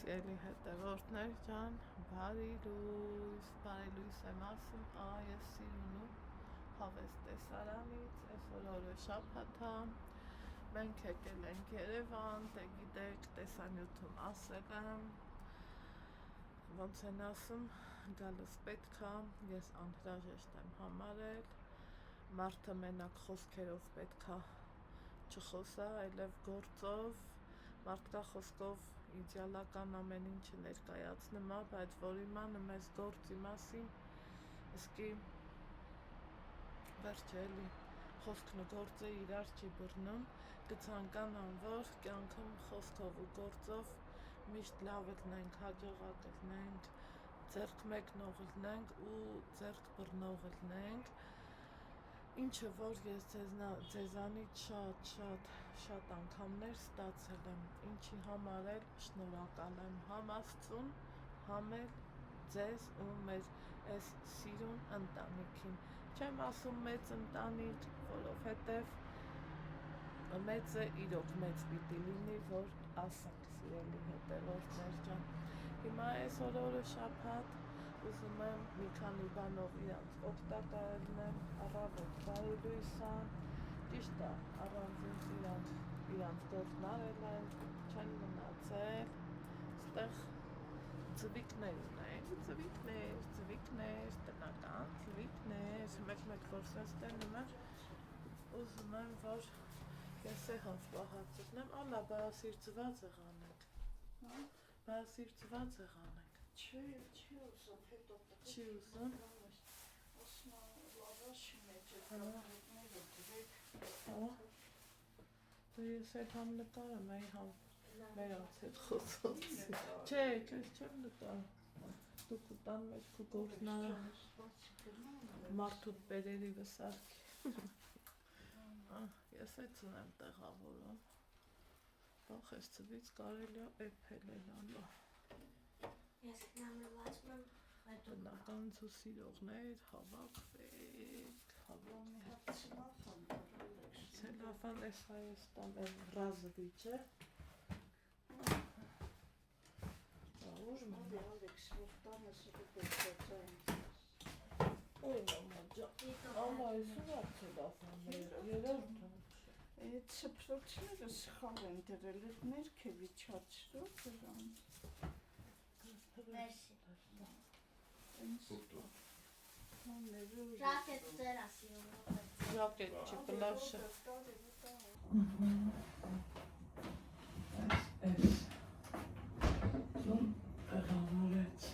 Սիրելի հետևորդներ ջան, բարի լույս եմ ասում, ես Սիրունու Հավես տեսարանից, այսօր օրը շաբաթ է, մենք եկել ենք Երևան, դե գիտեք, տեսանյութում ասել եմ, ոնց են ասում, գալս պետք է, ես անհրաժեշտ եմ համարել, մարդը մենակ խոսքերով պետք է չխոսա, այլև գործով, մարդկա խոսքով իդեալական ամեն ինչը ներկայացնում է, բայց որ իմանը մեզ գործի մասին, իսկի վերջը էլի խոսքն ու գործը իրար չի բռնում, կցանկանամ, որ կյանքում խոսքով ու գործով միշտ լավ լինենք, հաջողակ լինենք, ձեռք մեկնող լինենք ու ձեռք բռնող լինենք, ինչը որ ես ձեզանից շատ անգամներ ստացել եմ, ինչի համար էլ շնորհակալ եմ համ Աստծուն, համ էլ ձեզ ու մեր այս սիրուն ընտանիքին, չեմ ասում մեծ ընտանիք, որովհետև մեծը իրոք մեծ պիտի լինի, որ ասենք սիրելի հետևորդներ ջան, հիմա այսօր օրը շաբաթ, ուզում եմ մի քանի բանով իրանց օգտակար լինեմ, առավոտ բարի լույս է, ճիշտ է, առանձին իրանց գործն արել են, չեն մնացել, ստեղ ծվիկներ ունենք, ծվիկներ, տնական ծվիկներ, մեկ որ սենց տենում եմ, ուզում եմ, որ ես հանց պահացնեմ, ալա բարասիրծված եղանենք, բարասիրծված եղանենք, Չի ուզում, հետո չի ուզում, լավաշի մեջ է կապետները դրեք, ես այդ համ նկարում էի համ մերանց հետ խոսոցի, չէ, կեզ չեմ նկարում, դուք ուտան մեջ կու գործնարը, մարդուտ բերերի վսարքի, ես էց ունեմ տեղավորում, բախ ես ծվից կարելի է էպել էլ ալա, Ես նամրվածում եմ տնական սիրողներ, հավաքվեք, Ցելոֆան էս Հայաստան եմ ռազվիճը, ուր մամա, Ալեքս, որ տանես ու պետքացային, ոյ մամա ջան, ալա ես ուր ա ցելոֆանները, երորդում, այդ սպրոցները սխալ են դրել, այդ ներքև իչացրու դրանց, Մերսի Ժակետ ձեր ասիում ժակետ չի պլաշը, էս, զում տեղավորեց,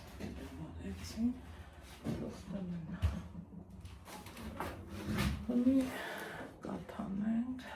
էցին, լոստել են, հնի կաթանենք,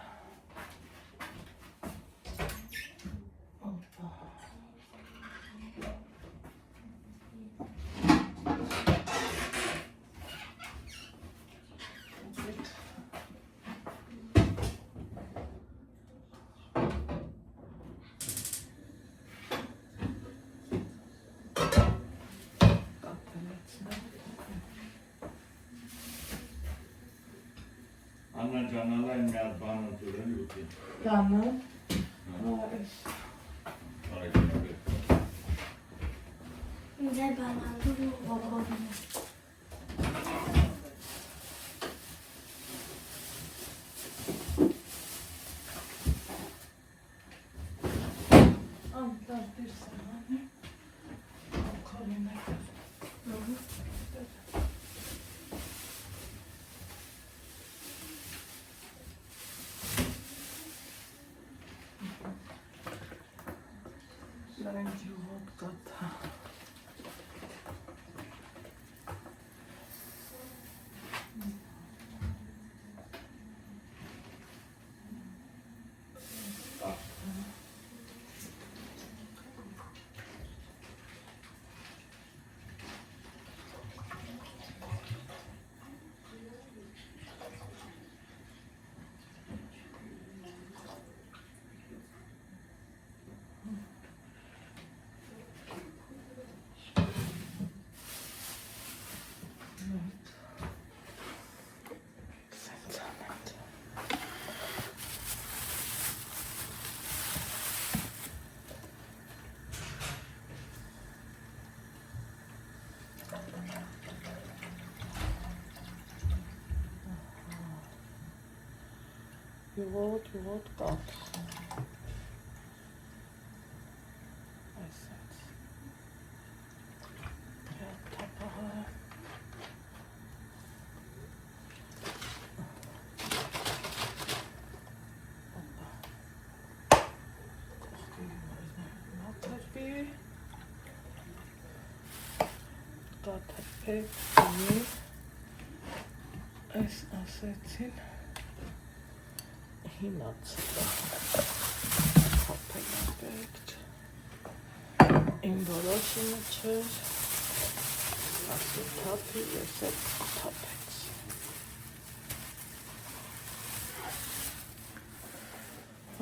Աննա ջանալա են մի հատ բան ուտել ուտի։ Տանը, այս, Ձեր բանալու ողորում է անտար դիրսանան է, ակալին է, լայնջի հոտ կաթա, Յուղոտ կաթ։ Կաթեփի այս ասեցին հինած հապելապետ իմ որոշումը չէր ասի թափի ես էլ թափեց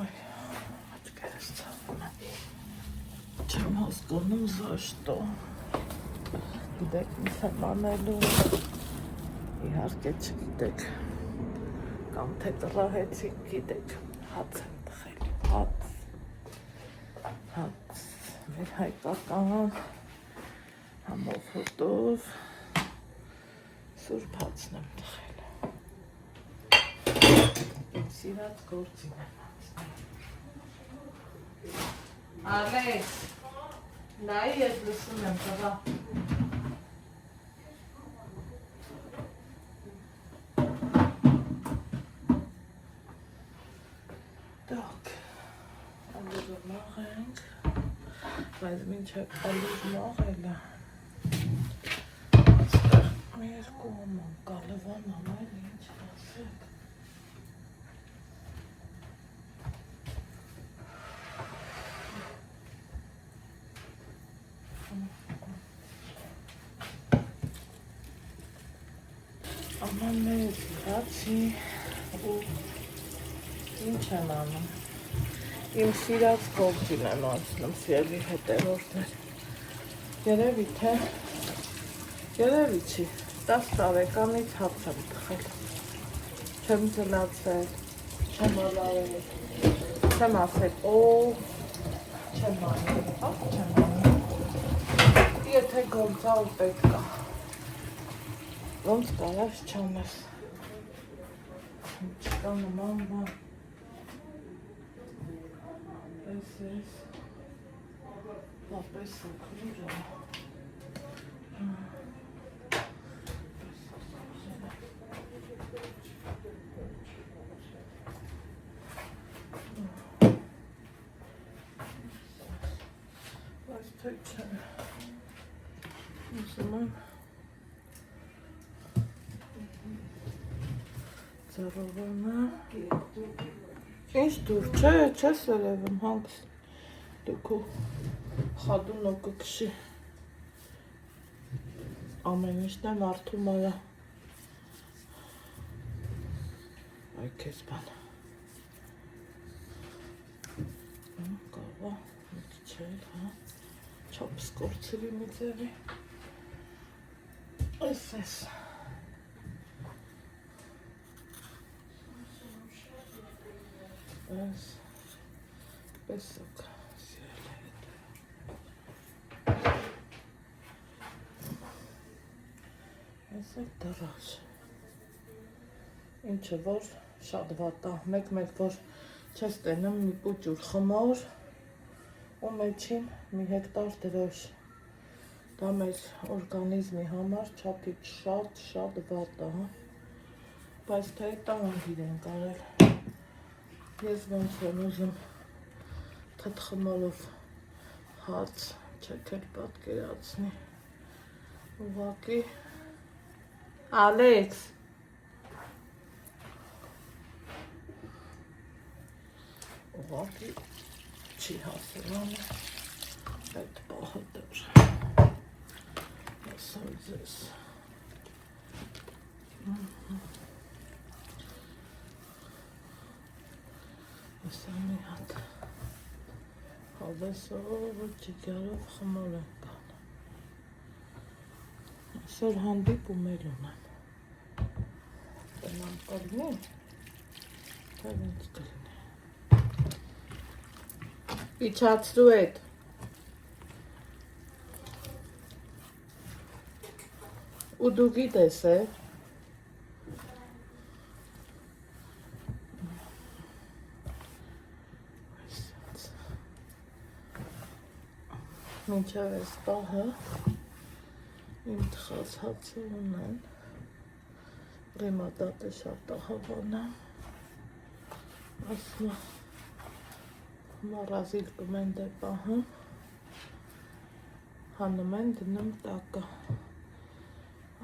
այ աչկերս ծավում չեմ հասկանում за что գիտեք ինչ եմ անելու իհարկե չգիտեք կամ թե տրահեցիք գիտեք հաց եմ տխել հաց մեր հայկական համով հոտով սուրբ հացն եմ տխել իմ սիրած գործին եմ հացնել Ալեքս նայի ես լսում եմ տղա բայց մինչև ալուր մաղելը աստեղ մի երկու ոման կալվան ամեն ինչ ասեք աման մեր հացի ու ինչ եմ անում իմ սիրած գործին եմ անցնում, սիրելի հետևորդներ, երևի չի, 10 տարեկանից հաց եմ տխել, չեմ զլացել, չեմ ալարել, չեմ ասել, չեմ անել, չեմ անել, եթե գործալ պետք է, ոնց կարաս չանես, չկա նման բան, This Papes Sakura. Let's take some. Ծառովանա Ինչ դուր, չես երևում հանգս դուքու խադունո կքշի ամեն ինչն եմ արդում արա այ կեզ բան կավա մի քիչ էլ չոպս կորցրի մի ձևի այս Yes, pesok. Այսը դրաշ։ Ինչը որ շատ վատ է, մեկ որ չես տենում մի պուճուր խմոր ու մեջին մի հեկտար դրոշ։ Դա մեր օրգանիզմի համար չափից շատ վատ է, բայց թե տանջիր են կարել։ Ես ոնց եմ ուզում թթխմորով հաց չեք էլ պատկերացնի ուղղակի Ալեքս ուղղակի չի հասել այդ պահը դեռ ասեմ ձեզ Սամի հատ հավեսով ճիգարով խմոր եմ բան Այսօր հանդիպում էլ ունեմ Տնամ կլինի Թե ոնց կլինի Իչացրու էդ ու դու գիտես մինչև այս պահը իմ թխած հացը ունեն, ռիմադատը շատ ահավան է, ասմա մարազիլ կմեն դե պահում, հանում են դնում տակը,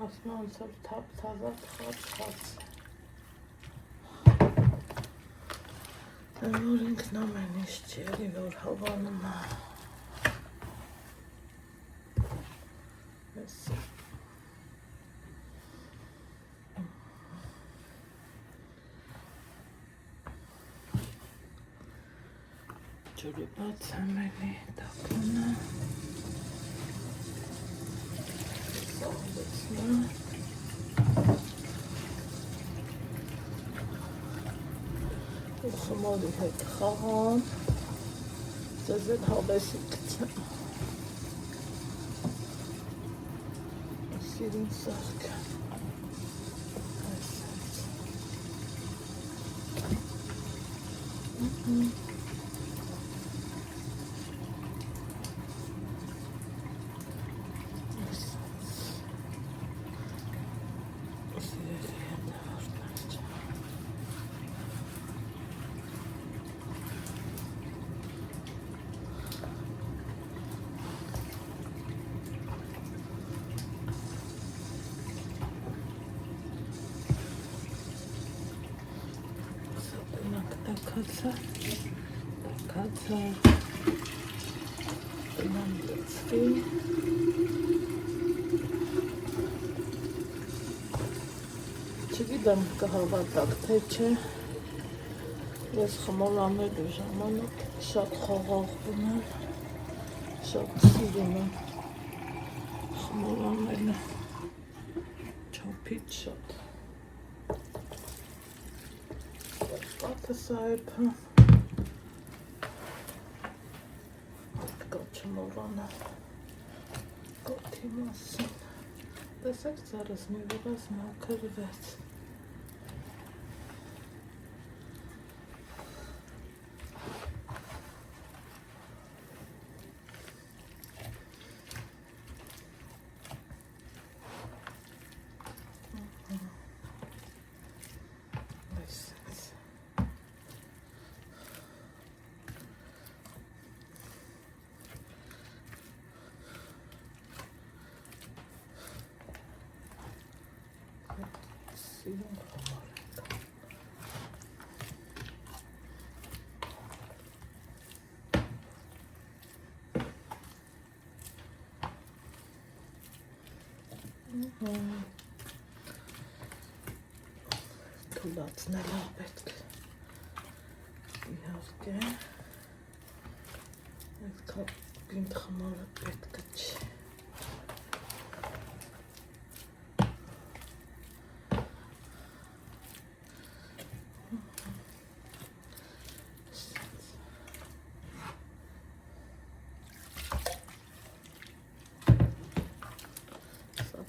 ասմա ոնցով թազա թխած հաց, որ ինքն ամեն ինչ չերի, որ հավանում է, ջուրը բաց ամենի տակունը, սաղվեցնա, ու խմորի հետ խաղամ, ձեզ էլ հավեսի կծեմ, սիրին սարքը, տակացա, տնամ լծվի, չգիտեմ կհավատակ թե չէ, ես խմոր անելու ժամանակ շատ խաղաղվում եմ, շատ սիրում եմ խմոր անելը, չափից շատ, պատը սայրբը, կոչ մորանը, կոթի մասին, տեսեք ծարս մի վրազ մաքրվեց, սիրուն խմոր ենք, թուլացնել է պետք, իհարկե, այդքան պինդ խմորը պետք չի,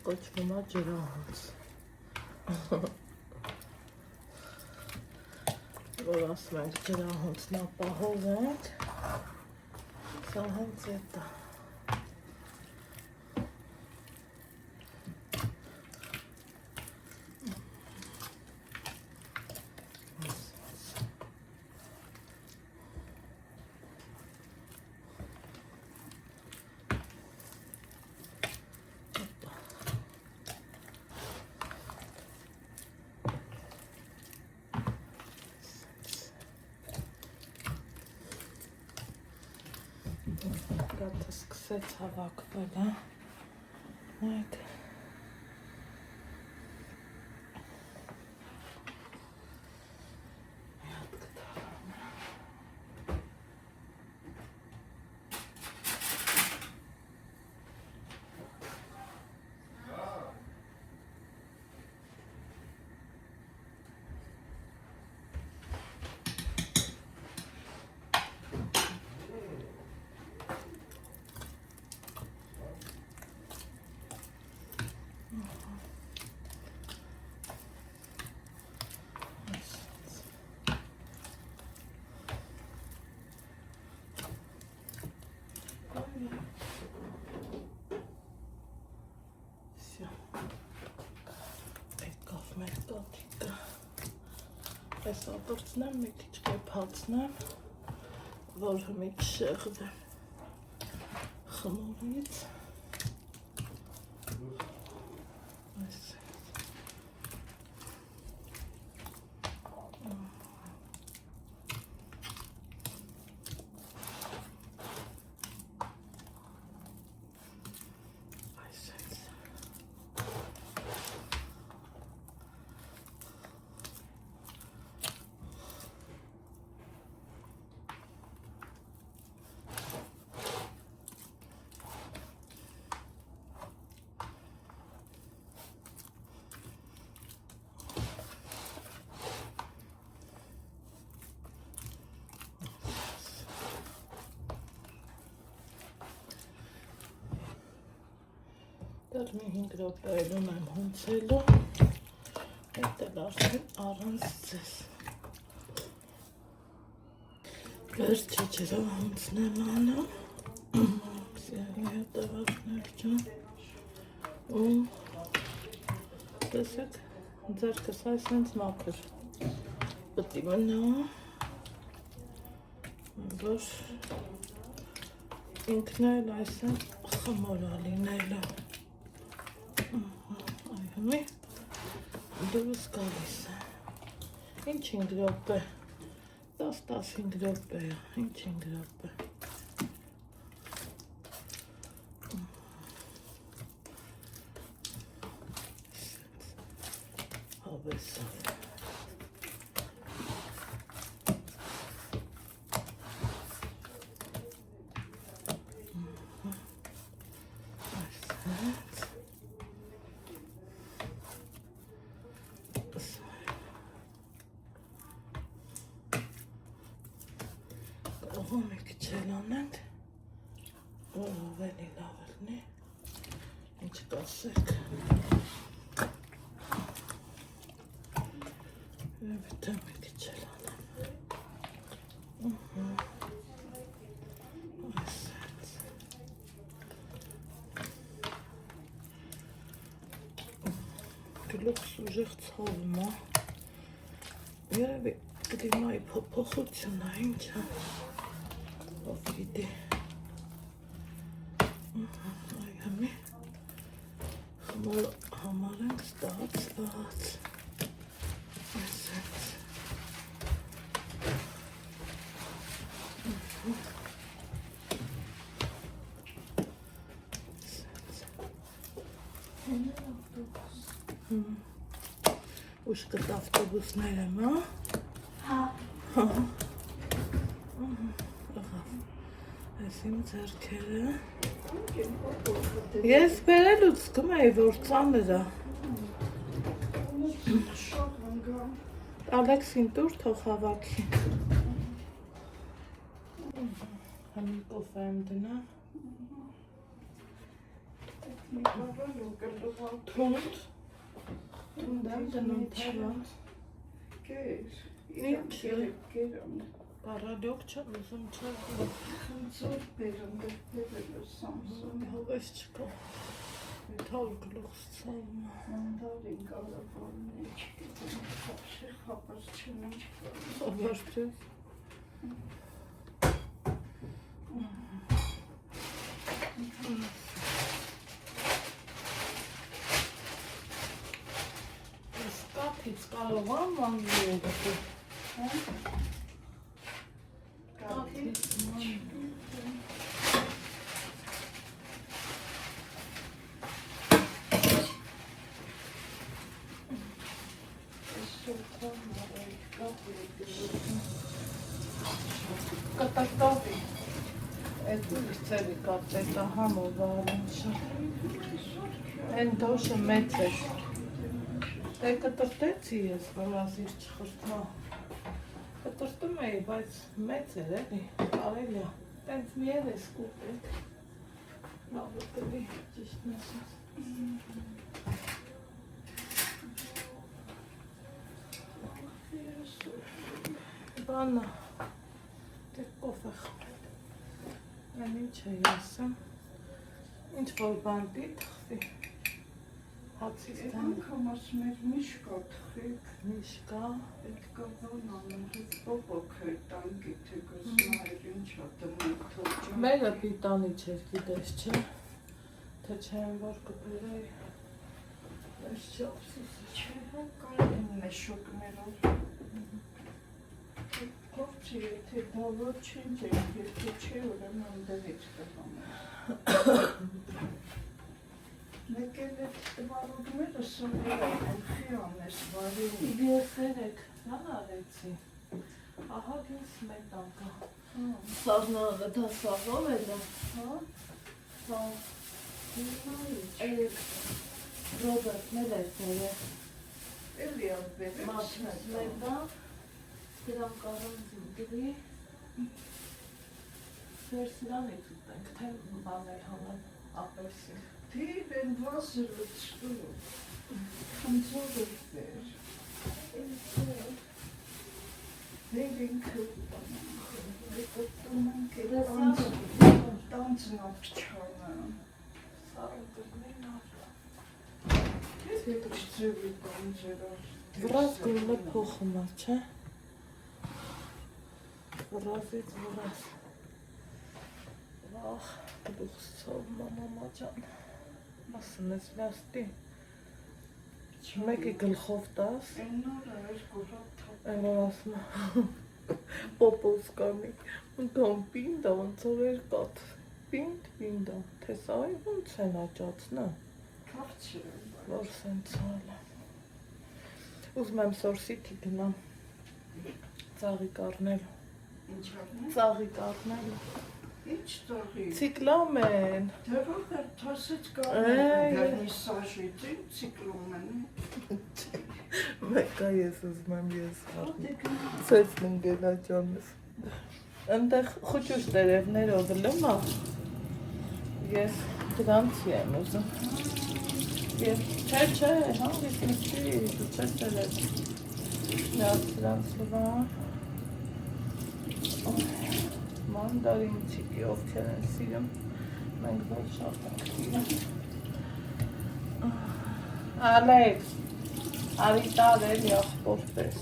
կոչվում է ջրահոց, որ ասում ենք ջրահոցն ապահովենք, սա հենց էդ է, գաթը սկսեց հավաքվել, նայք, Այս ակրծնեմ, մի քիչ կեպացնեմ, որ մի չշեղվեմ խմորից։ Այս դեռ մի 5 րոպեում եմ հունցելու, այդ էլ արդեն առանց ձեզ։ Վերջի ջրով հունցնեմ անում, սիարի հետևակներ ջան, ու տեսեք, ձերքս այս հենց մաքուր պտի մնա, որ ինքն էլ այսեն խմորա լինելու։ Այհմի, դուրս գալիս է, ինչ 5 րոպե, 10-15 րոպե, ինչ 5 րոպե։ Հավեսավ։ Կարող եք քիչ անենք, որ ավելի լավ լինի, ինչ կասեք։ Հետո մի քիչ անեմ։ Այսպես։ Գլուխս ուժեղ ցավում է։ Երևի կլիմայի փոփոխությունն է, ինչ է։ Ով գիտի։ Այհմի խմոր համար ենք ստացված։ Այսպես։ Ուշ կտ ավտոբուսներ եմ, հա։ Այս իմ ձեռքերը։ Ես բերելուց զգում էի, որ ծանր է։ Ալեքսին տուր թող հավաքի։ Համի կոֆե եմ դնա։ Թունդ եմ դնում թևանց։ Ինչ է։ Բարալյոք չեմ ուզում չեմ։ Ձոր բերում դեպտերը Սամսոնի Հավես չկա։ Թալ գլուխս ցավում է։ Անդարին կարավորն է չգիտեմ, խապար չնեմ չկա։ Խաբար չես։ Ես կապից կարող եմ անգլիով գտել։ Կապից կտակտավի, այդ ծերի կապտետա համով վարինշա, են դոշը մեծ էր, դե կտրտեցի ես, որ ազիր չխրտմա, կտրտում էի, բայց մեծ էր էլի, կարելի է, տենց մի երես կուպեք, լավը կլի, ճիշտն ասած։ Բանա, դե կոֆե խմել, այն ինչ է եսեմ, ինչ որ բան պի թխվի, Հացից Եվ թե անգամ ասում էր միշկա թխիկ, միշկա։ պետք է բան անենք, բոբոք է տան գիթե գոսմայր ինչա դմենք թողջան։ Մերը պիտանի չէր գիտես չէ, թե չեն որ կբերեի, ես չապսիս Չէ, կարին մեշոկներով։ Գործի եթե դավոր չենք ենք, եթե չէ ուրեմն դրից կհամենք։ Մեկ էլ էտ տվարուգները սովեր են գլխի անես վարինի։ Ես երեք նան արեցի, ահա գին սմետանկա, սաղնաղը դա սաղով է դա, Հա, երեք Ռոբերտ մելերներ է, էլի ալբեր է մաշնետա, դրան կարան զինգրի, դեր սրանից ուտենք, թե բաներ հանեն ապերսին։ Դիր են վազրը չտու, խնձոր էր բեր, դեր ինքը ուտանանք է տանցն ապչանը, հետ չծևի տանձերար, Վրազ գույնը փոխում է, չէ? Վրազից վրազ, վախ, գլուխսով մամամա ճան, ասն ես լաստի, մեկի գլխով տաս, են նորը էր գոհատ թապ, են որ ասում պոպոս կանի, անգամ պինդա, ոնցով էր կատ, պինդա, թե սա է ոնց են աճացնա, կավցր է, որ սենց հալ է, ուզում եմ սորսիթի գնամ, ծաղիկ առնելու, ինչ արնի, ծաղիկ առնելու, ինչ տողի, Ցիկլոմ են, դերով էր թասից Այ, կարնի, դերնի սաժիծին ցիկլում են, մեկա ես ուզում եմ ես առնի, հատիկ ծեց ննգելա ճանս, ընդեղ խուճուշ տերևներով լմա, ես դրանցի եմ ուզում, և չէ, հանգիս մսի, դու չես տերև, նյաց դրանց լվա, Mandarin çiki ովքեր են սիրում, մենք ոչ շատ ենք սիրում։ Ալեքս, արի տար էլի աղբոր պես։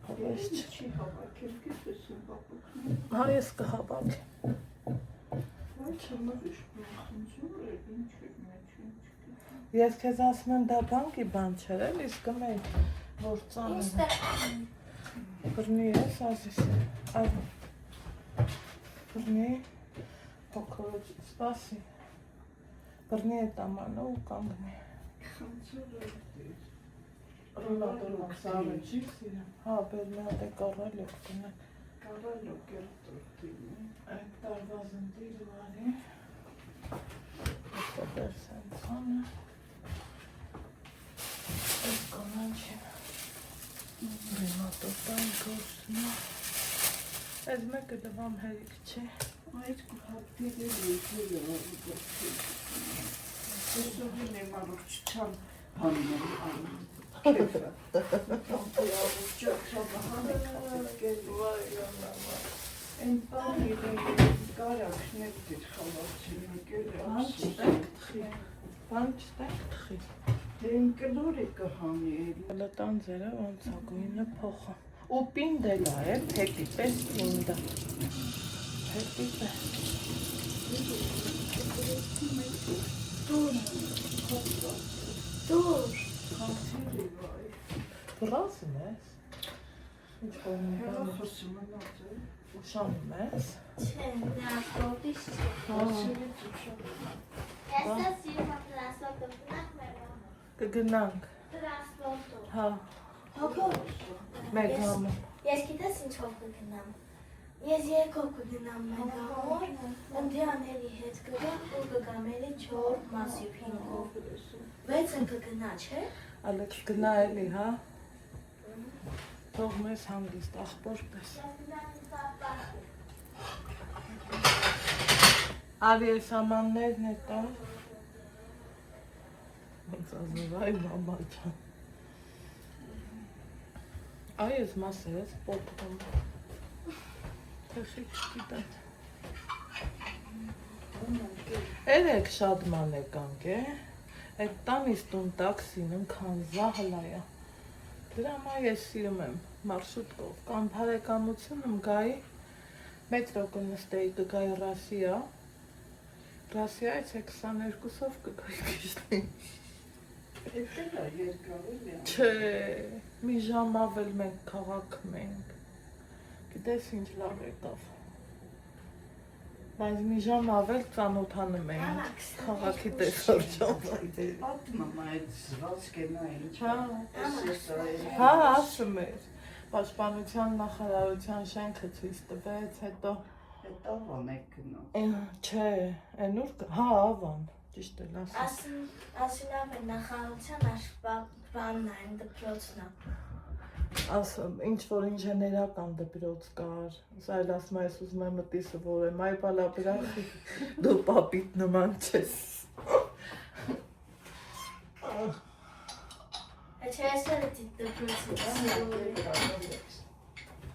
Հավես չի։ չի հավաքել, գիտես եմ բապուկն, Հա ես կհավաք։ բայց համար իշպն խնձոր է, ինչ էր մեջ, ինչ գիտեմ։ Ես քեզ ասում եմ դա բանկի բան չէր էլ, իսկ մեկ որ ծանը։ Բրնի ես ասես, այ բրնի, հոքորոջ, սպասի, բրնի է տամանը ու կանգնի։ Խնձոր է դեր, Ռոլատորում սարը չի սիրեմ, հա, բեր մի հատ է կարալ եք տնեք, կարալո կերտորդին է, այդ տարվա զնդիր վարի, ետո բեր սենցանը, այդ կանանչին, ռիմատոտան գործնա, այդ մեկը դվամ հերիք չի, այդ կուհատիր է լիքել է արուգորդին, սեսովին եմ առողջության հանել անում, կեվը, տանտի առողջության հանել կելու, են պանի կարակներ դիր խալացին եկել է բան չտեք տխի, բան չտեք տխի, դեն կլոր է կհանի էլի, լտան ձերը ոնց ագույնը փոխը, ու պինդելա է, փետի պես պինդա, փետի պես, Դուր, խանցիր է վայ, բրազն ես, ինչ որ մի բան հեղախոսը մնաց է, ուշանում ես, չէ, տրանսպորտից չէ։ հասիրից ուշան, Ես դա սիրում եմ տրանսպորտով գնանք մեր մամը։ կգնանք, Տրանսպորտով։ հա, Հոգով։ մեկ համը, Ես գիտես ինչով կգնամ։ Ես երկով կգնամ մեկ ամոր, ընդյաների հետ կգամ ու կգամ էլի 4 մասիվ 5-ով։ 6-ը կգնա, չէ։ Ալեքս գնա էլի, հա, թող մեզ հանգիստ, աղբոր պես, արի ես ամաններն է տան, ոնց ազնով, այ մամա ճան, այ ես մասեր ես պոպկում, թեխիկ չգիտեմ, երեք շատ ման եկանք է, Այդ տանից տուն տաքսին ըմքան զահլայա։ Դրա համար ես սիրում եմ մարշրուտկով կամ բարեկամությունում գայի մետրո կնստեի կգայի Ռասիայից 22-ով կգայի Կիշտին։ Էդելա երկար էլի։ Չէ, մի ժամ ավել մենք քաղաքում ենք։ Գիտես ինչ լավ եկավ։ Բայց մի ժամ ավել ծանոթանում ենք քաղաքի տեսարժան։ Պատմում այդ զվացքենա ինչ։ Հա, ասում էր։ Պաշտպանության նախարարության շենքը ցույց տվեց, հետո Այդ ավան եք գնա։ չէ, այնուր հա, ավան, ճիշտ է, ասում։ Ասինավ է նախարարության աշխպանն այն դպրոցն է։ Ասում, ինչ որ ինժեներական դպրոց կար, այլ ասում այս ուզում եմ մտի սովորեմ, այ բալա բրախի, դու պապիտ նման չես։ Չէ, ես էլ դպրոցի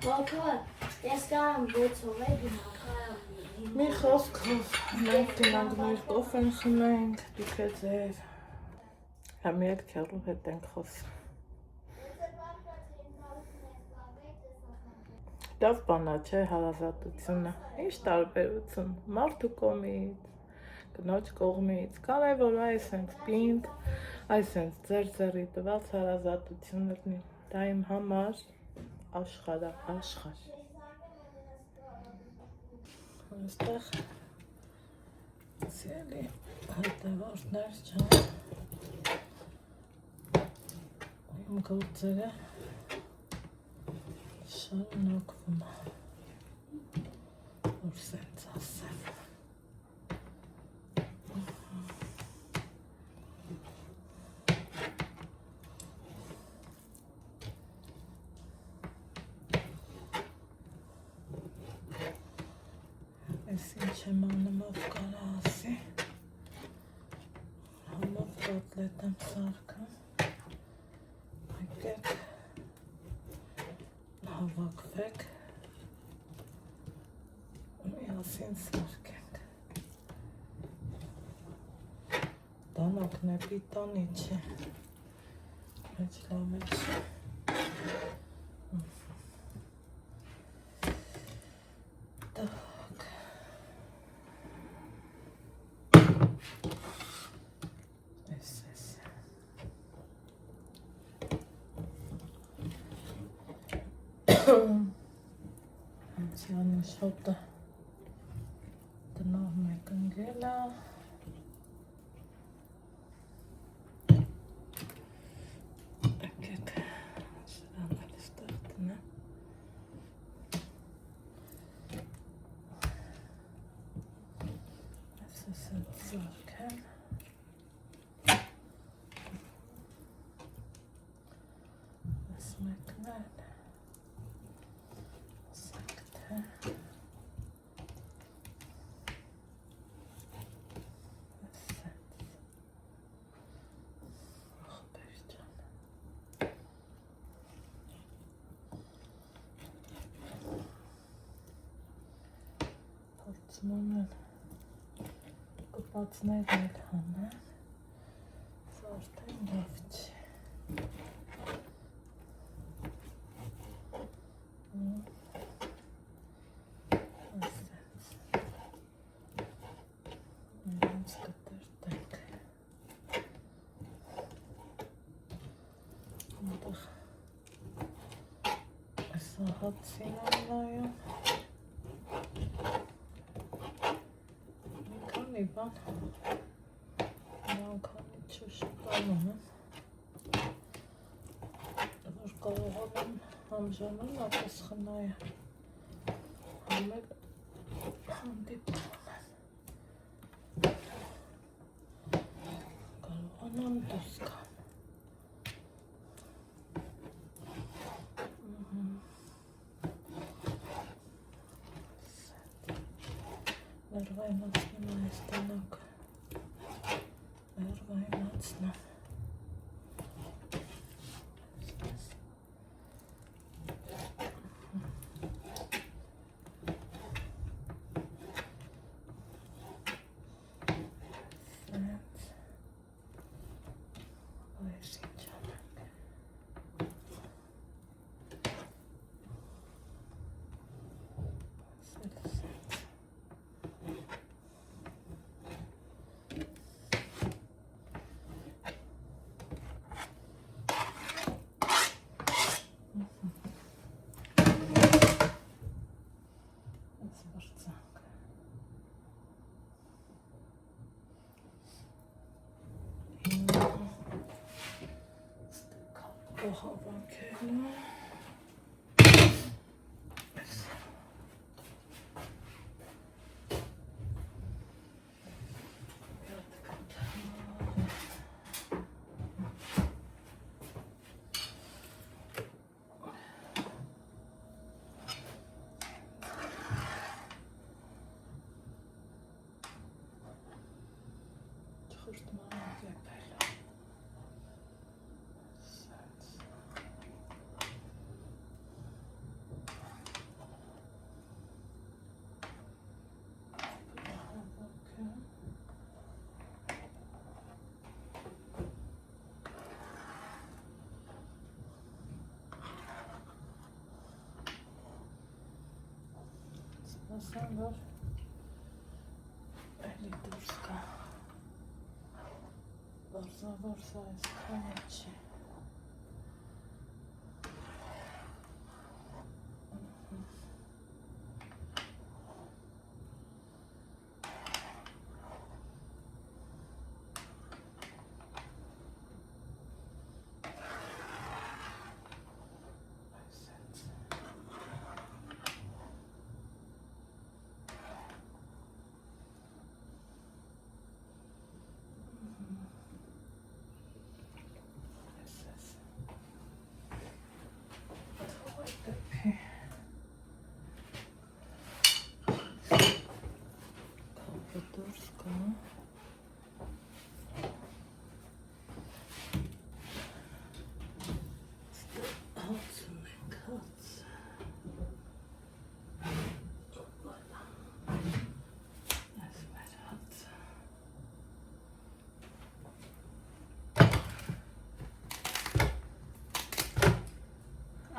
Բոքո, ես կարամ գոցով է գնամ, Մի խոսքով, մենք գնանք մեր կոֆեն խմենք, դուք է ձեր, համ երկ քյարու հետ ենք խոսում։ Լավ բանա չէ հարազատությունը, ինչ տարբերություն, մարդու կողմից, կնոջ կողմից, կարևոր այս ենք պինդ, այս ենք ձեր տված հարազատություն լինի, դա իմ համար աշխարհ, աշխարհ։ Այստեղ ցելի հետևորդներ չան, իմ գործերը շարունակվում է, որ սենց ասեմ։ Ես ինչ եմ անում ով կարա ասի, համով կոտլետ եմ սարքում, եկեք հավաքվեք, միասին սարքենք, դանոքն է պիտանի չէ, մեջ լավ է չէ, Անցյալն շոտը տնով մեկ ընգել է, եկեք սրան էլ ստեղ տնեմ, ես էլ զարքեմ, ես մեկն էլ Փորձում կպացներ էլ հանեմ, արդեն լավ չի։ Նրանց կտրտենք։ Այնտեղ այս ահացին եմ նայում։ Մի բան, անգամի չշկանում եմ, որ կարող եմ համժամանապես խնայել, համել հանդիպում եմ, կարողանամ դուրս գամ։ Ներվայնացնում եմ այս տանոքը, ներվայնացնում։ Սենց։ կահավաքելը ասեմ, որ էլի դուրս կա, վարզավոր սա այսքանը չի։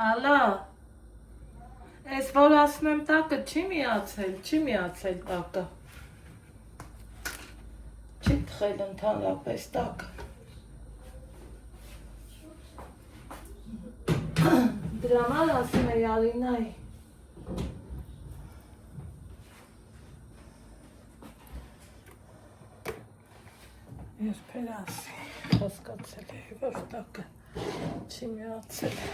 Ալա, ես որ ասնեմ տակը չի միացել տակը, չի թխել ընդհանրապես տակը, դրա մալ ասում է Ալինայի, երբեր ասի, հասկացել է, որ տակը չի միացել է,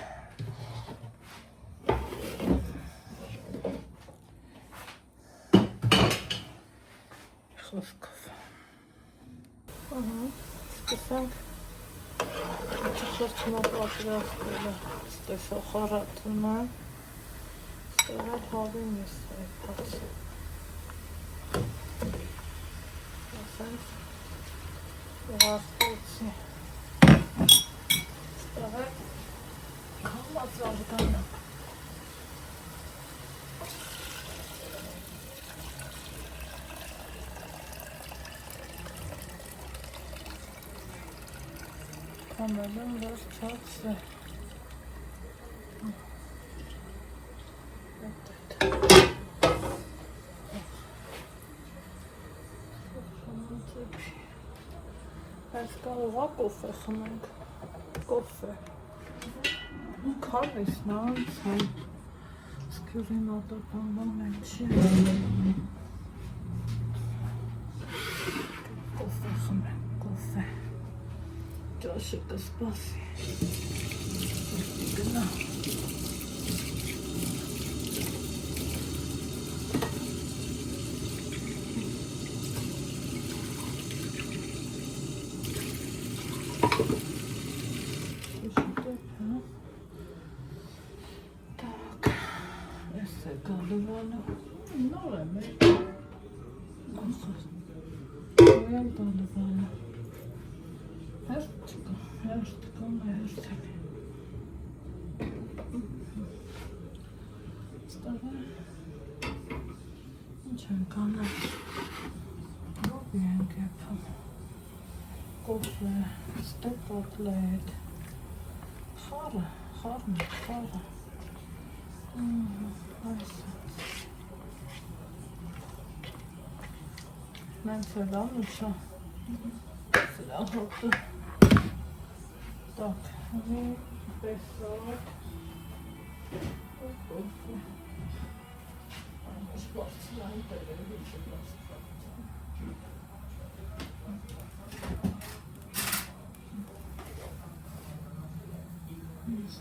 խոսքով։ Սկսենք չխրճնա պատրաստելը, ստեսա խարատում է, ստեղել հավին ես այդպաց։ Ասենք ուղաստոցի, ստեղել կամած աղդանը։ Համելում որ չած է, այս կարողա կոֆե խմենք, կոֆե, քանես նանց են, սկյուրին ատապանվան են չի, կոֆե խմենք, կոֆե, ճաշը կսպասի, գնա, Գալուվանը, նոր է մեկ, ոյալ գալուվանը, հերտ չկա, հերտ կա, հերտ է, ստաղը, ինչ են կանա, ռոբի են կեպում, կոֆե, ստեկ կոտլետ, խարն է, խարը, Մենք սրան ուշա, սրա հոտը, տակ, մի պեսոտ, կոֆե, շպարցնային տերևի չպասպարցան, Սենց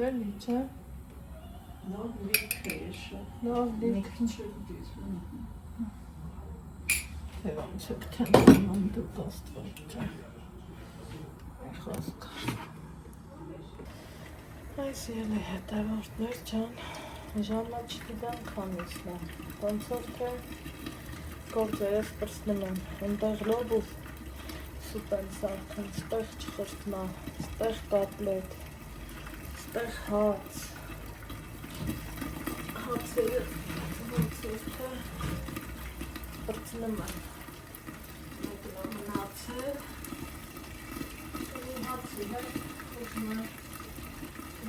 էլի, չէ։ Լավ լիք է շատ։ Լավ լիք։ Չեք դիզում։ Ոնց է կթանան դուք աստված չէ։ Խոսք։ Այս ելը հետևորդներ ջան, ժամը չգիտեմ քանիսն է։ Ոնց որ թե գործերս պրսնում եմ, այնտեղ լոբով սուպ եմ սարքում, ստեղ չխրտնա, ստեղ կապլետ, ստեղ հաց։ Հացերը ոնց որ թե պրծնում եմ։ Մնացել հացի հետ ուզում եմ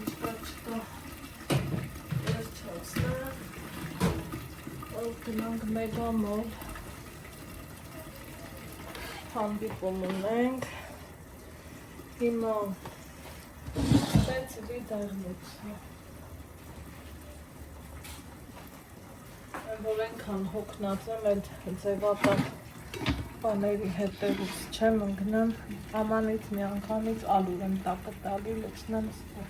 ինչկա չկա ես չասնեմ գնանք մեգամոլ հանդիպում ունենք հիմա սենց վիդարնից որ ենքան հոգնած եմ այդ ձևատակ բաների հետևից չեմ ընգնեմ, ամանից մի անգամից ալուր եմ տակը տալի, լցնեմ ստեղ։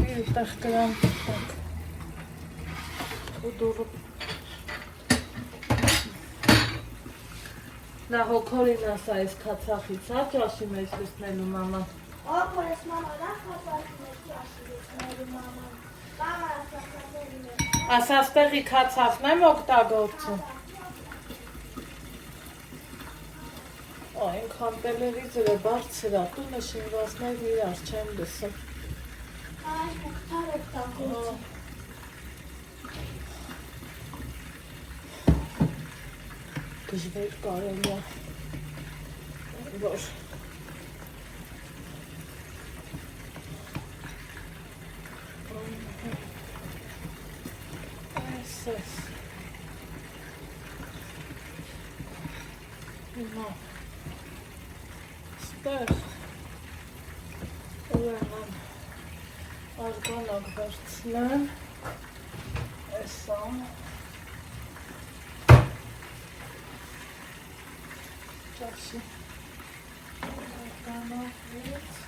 Այդտեղ կրամ տակ, ու դուրը Նա հոքորին ասա այս կացախից հա ճաշի մեջ լսնելու մաման։ Օր ես մամա նա խածախի մեջ ճաշի լսնելու մաման։ Մամա ասացածերի մեջ։ Ասաստեղի կացախն եմ օգտագործում։ Այնքան տելևիզորը բարձր է, տունը շինվածներն իրար չեմ լսում։ Այս մուկտար օգտագործում։ Դժվար կարելի է, որ այս հիմա ստեղ ուրեմն արգանակ վերցնեմ էսան ճաշի արգանակից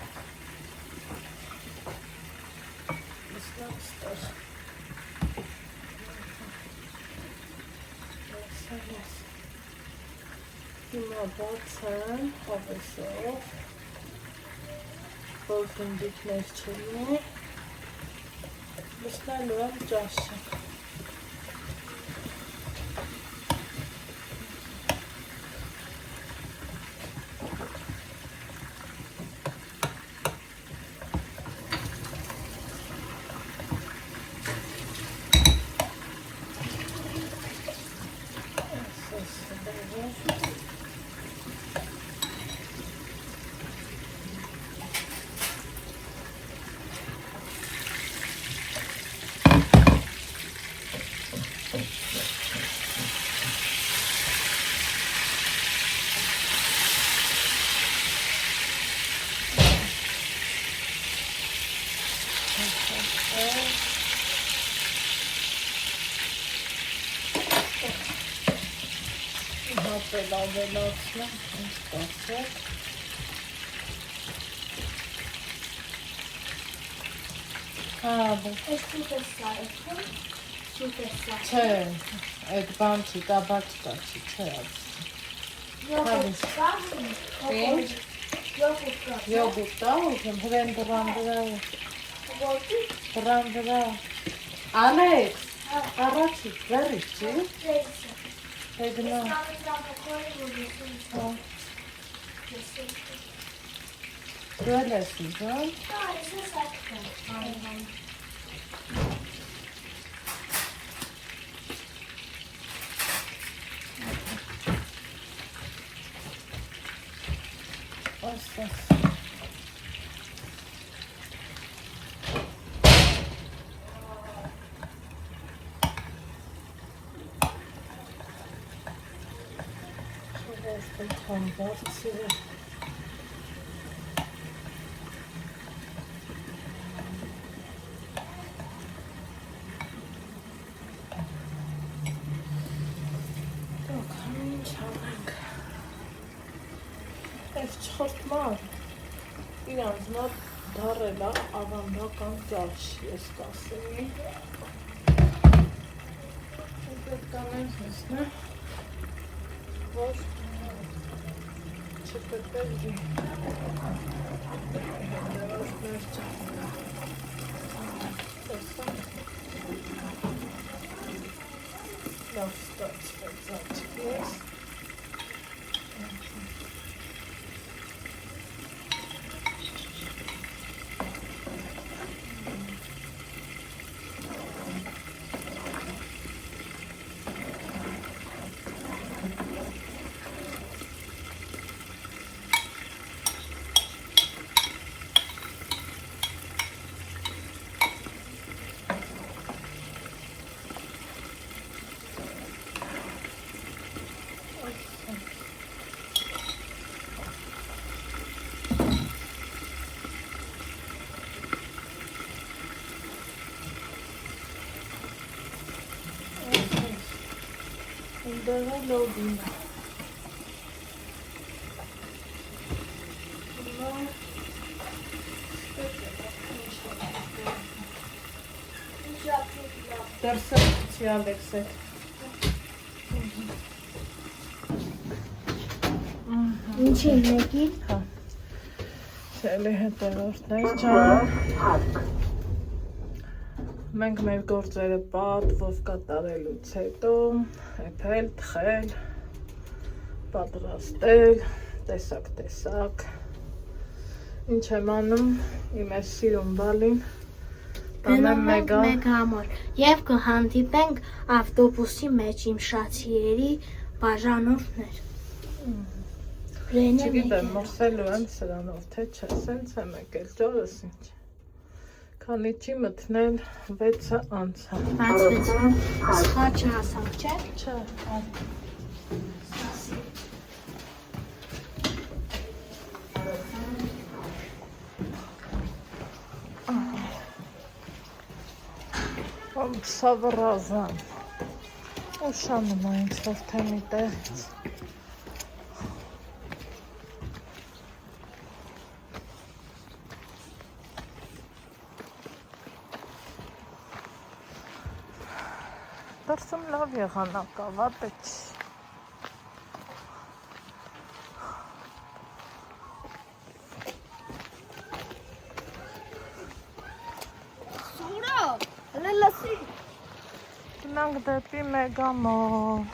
ստեղ հիմա բացեմ հավեսով որ գնդիկներ չլինի լցնելու եմ ճաշը ավելացնեմ, ինձ կասեք Այս սուտ է սա, սուտ է սա չէ, այդ բան չի, տաբակ կա չի, չէ Յոգուրտ կա, յոգուրտ կա, ուզեմ, հրեն դրան դրա դրան դրա Ալեքս, առաջի, վերից չի Հետնա դու էլ ես ուզում Այստեղ բարձր է։ Այս չխորտմար իրանց մոտ դարել է ավանդական ճաշ, ես կասեի։ Պետք անենք հեսնը, որ չպետվի։ Դերով մեր ճախնը։ Տեսա։ Լավ ստացվեց աչքես։ Դեղը լոբին է։ Դերսեցի Ալեքսետ։ Ինչի մեկին։ Հա։ Սելի հետևորդներ ջան։ Մենք մեր գործերը պատվով կատարելուց հետո էփել, թխել, պատրաստել, տեսակ, ինչ եմ անում, իմ ես սիրում բալին, տանեմ մեգա համար և կհանդիպենք ավտոբուսի մեջ իմ շացիերի բաժանորդներ։ չգիտեմ, մրսելու եմ սրանով, թե չէ, սենց եմ եկել, ջորս ինչ, քանի չի մտնել 6-ը անցա։ Բայց 6-ը սխա չհասանք, չէ։ Չէ, Սավռազան, ուշանում է ինձ թե մի տեղից։ Դրսում լավ եղանակա, վատը չի։ Սուրա, հլը լսի։ Գնանք դեպի մեգամոլ։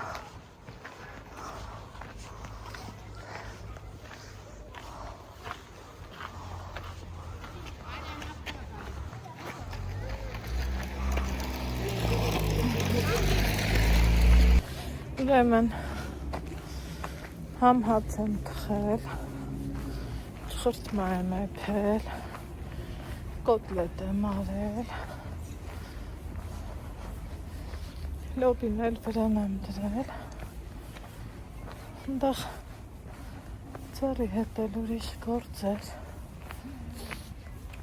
Ուրեմն համ հաց եմ թխել, խրտմա եմ էփել, կոտլետ եմ արել, լոբին էլ վրան եմ դրել, ընդեղ ծառի հետ էլ ուրիշ գործ էր,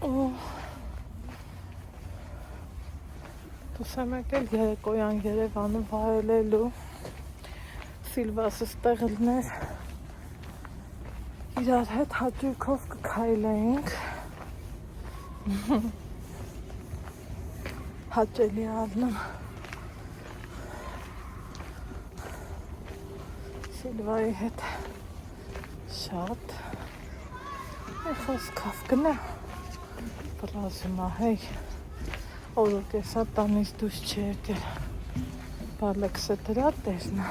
ու դուս եմ եկել երեկոյան Երևանը վայելելու, Սիլվասը ստեղ լներ իրար հետ հաճույքով կքայլեինք հաճելի առնում Սիլվայի հետ շատ խոսքով կնա պրազում ահեի օրոք էսա տանից դուս չի եկել Բալեքսը դրա տերնա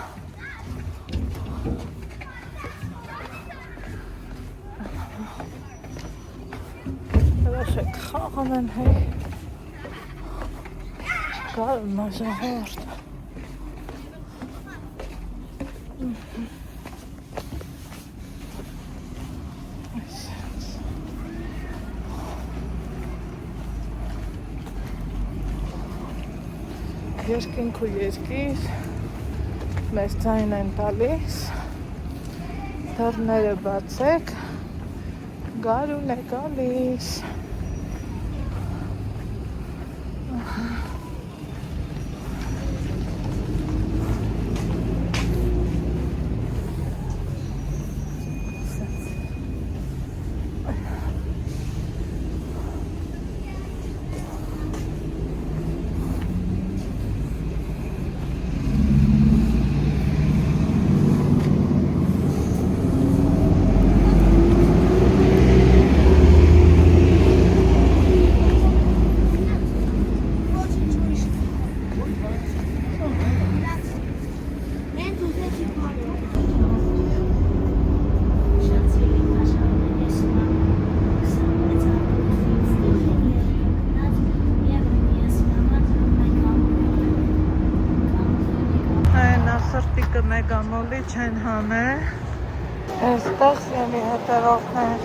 Երեխեք խաղում են հեի գարը մաժահորդ Երկինք ու երկիր մեզ ձայն են տալիս Դռները բացեք, գարուն է գալիս։ Մեգամոլի չեն հանել, այստեղ սյեմի հետևողներ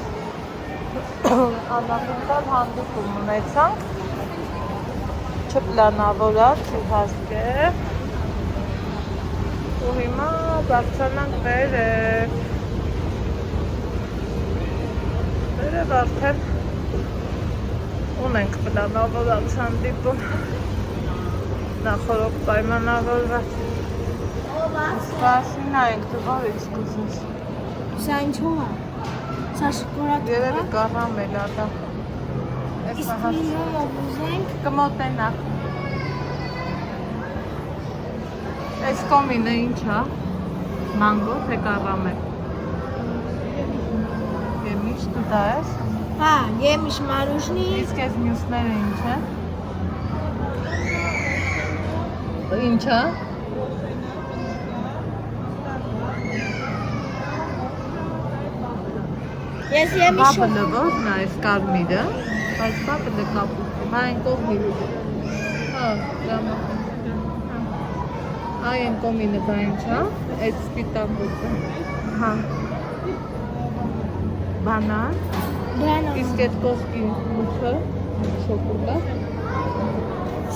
անամենտալ հանդիպում ունեցանք, չպլանավորած իհարկե, ու հիմա բարձրանանք վերև արդեն ունենք պլանավորած հանդիպում, նախորդ պայմանավորված։ Սպասինա ենք տվարից կուզես։ Սա ինչու է։ Սա շոկոլադ է։ Երևի կարամել է դա։ Իսկ լինումը ուզենք։ Կմոտենա։ Այս կոմինը ինչ է։ Մանգո թե կարամել։ Եմիշ դու դա ես։ Հա, եմիշ մարուժնի։ Իսկ այս մյուսները ինչ է։ Ինչ է։ Ես եմիշ Բաբլը ո՞րն է այս կարմիրը, բայց բաբլը կապուտ, այն կողմիրը։ Հա, դրամա։ Այն կոմինը բա ինչ է, այդ սպիտակոցը։ Հա։ Բանան։ Իսկ այդ կողքի մուտքը, շոկոլադ։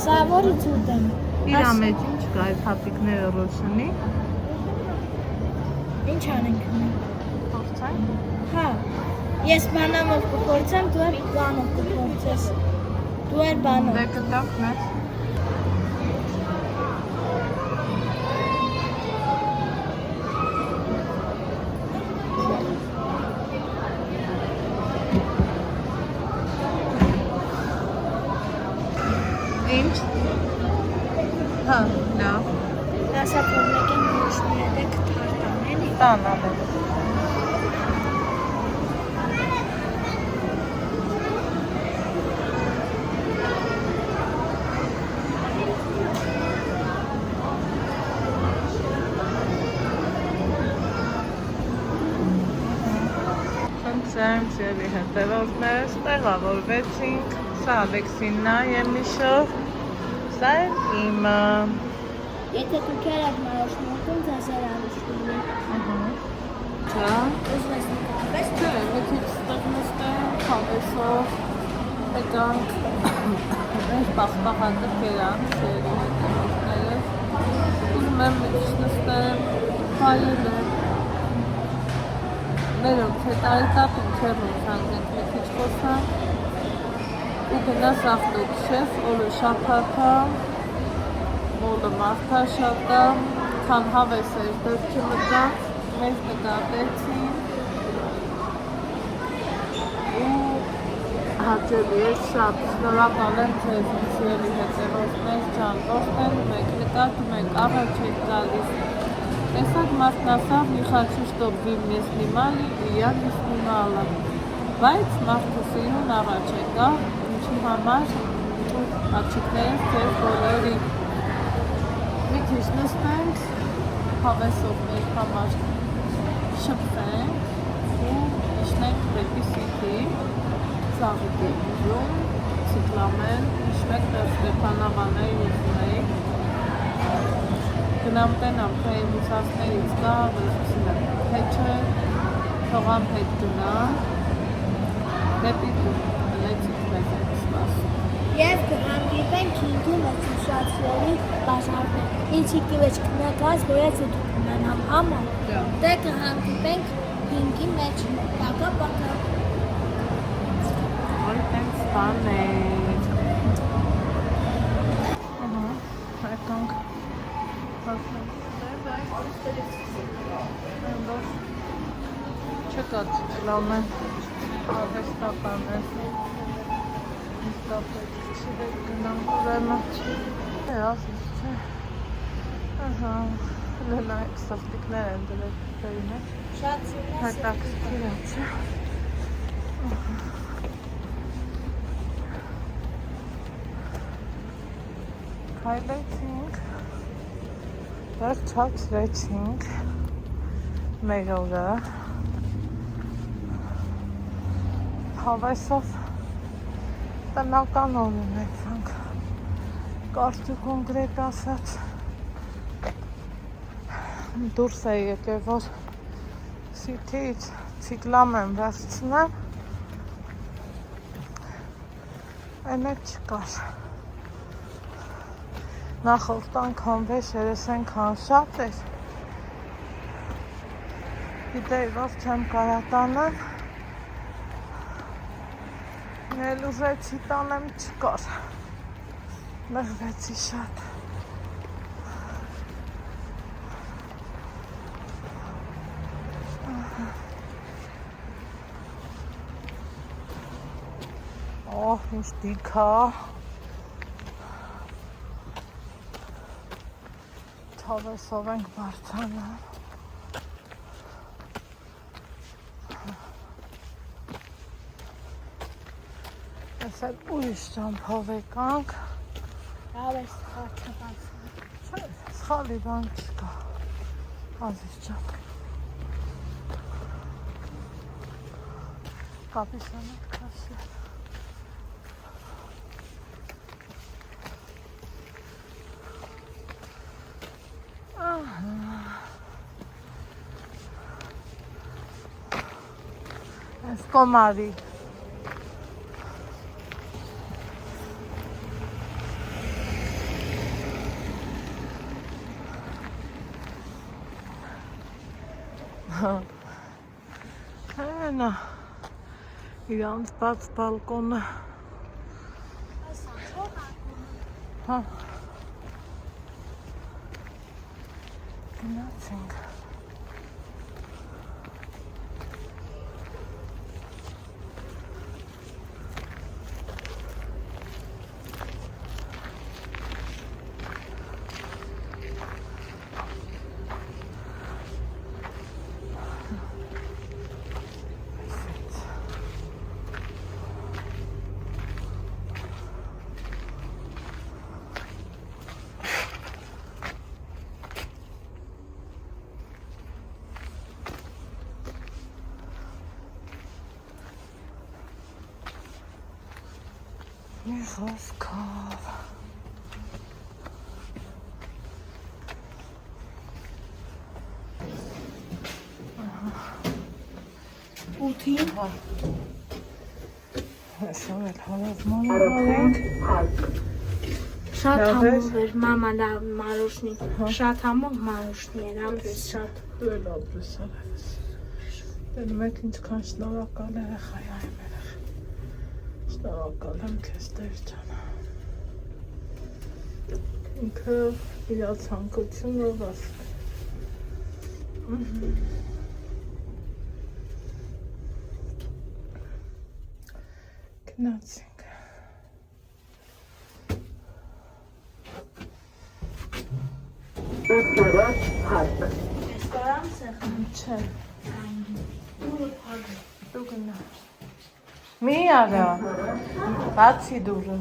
Սա որից ուտեմ։ Իրա մեջ ինչ կա այդ հատիկները ռոշնի։ Ինչ անենք։ Փորձանք։ Հա։ Ես բանամով կփորձեմ, դու էլ բանով կփորձես։ Դու էլ բանով։ Դե կտակ մեզ։ Ինչ։ Հա, լավ։ Ասա որ մեկ են հուշները կթարտան էլի։ Տան ամեն։ Սերմսևի հետևորդներս տեղավորվեցինք, սա Ալեքսինն է Եմիշով, սա էլ իմը։ Եթե դուք եք մարոշնոտում, ձեզ էր արուշտուլի։ Չա։ Ուզում ես նկարվես։ Չէ, մի քիչ ստեղ նստեմ, խավեսով, եկանք, ինչ պախպախատրկեր են, սերի հետևորդներս, ուզում եմ մի քիչ նստեմ, հայել եմ, Մերոք հետարիտատում չերում սանքենք մի քիչ խոսանք ու գնաս ավտոք շեվ, օրը շապատա, մոլը մարդաշատա, քան հավես էր դր չմտա, մեզ նկատեցին ու հաճելի էր շատ, շնորհակալ եմ ձեզ սիրելի հետևորդներ ջան, ողջունում եք, նկատում եք, առաջ եք գալիս Տեսակ մարդնասավ մի խաչի շտոպվի մեզ նիմալի ու յան ես նիմալը, բայց մարդը սիրուն առաջ եկա, ինչի համար աղջիկներս ձեր բոլորի մի քիչ նստենք, հավեսով մեր համար շպտենք ու իշնենք դեպի սիթի, ծաղիկ է ուզում, ցիկլամեն, իշնենք դեր Ստեփանավաների ուզում էի, Գնամ տենամ, թե իմ ուսածներից կա, վրսուսին եմ, թե չէ, թողամ հետ գնամ, դեպի դու, լեցիք մեզ ենք սպասում։ Եվ կհանդիպենք ինքու մեծ ուսացների բաժարներ, ինչի կվեչ կնակած, որ ես ուտում ունենամ, ամա, դե կհանդիպենք շոփինգի մեջ։ Պակա։ Որ տենց բան է։ Եկանք չկա լավն է, արվեստական է, իսկապես չվեք գնանք ուրեմը չէ, ասես չէ, լնայք սրտիկներ են դրել բերի մեջ, հետաքրքիր է չէ, քայլեցինք, վերջացրեցինք մեր օրը, հավեսով տնական օր ունեցանք, կարճ ու կոնկրետ ասած, դուրս է եկել, որ սիթից ցիկլամ եմ վերցնեմ, այն էլ չկար, նախորդ անգամ վեշերս այնքան շատ էր, գիտեի, որ չեմ կարա տանեմ, էլ ուզեցի տանեմ չկար, մեղվեցի շատ, ինչ դիքա, թավեսով ենք բարձանում, ես էլ ուրիշ ճամփով եկանք, Հավես խաչապանցում։ չէ, սխալի բան չկա, ազիզ ճան, կապիսանը կասի, այս կոմարի, հենա, իրանց բաց բալկոնը, հա, գնացինք, մի խոսքով, Ութին։ այսօր էլ հարավ մանավալ ենք, Շատ համով էր, մամա լավ մարոշնի, շատ համով մարոշնի էր, ապրես շատ։ դու էլ ապրես արևս, դեն մեկ ինչքան շնորհակալ երեխայ այմ երեխ, շնորհակալ եմ քեզ Տեր ջան, ինքը իր ցանկությունով ասել, գնացինք, Ես կարամ սեղան։ չէ, Դուրը փագ։ դու գնա, մի արա, բացի դուրը,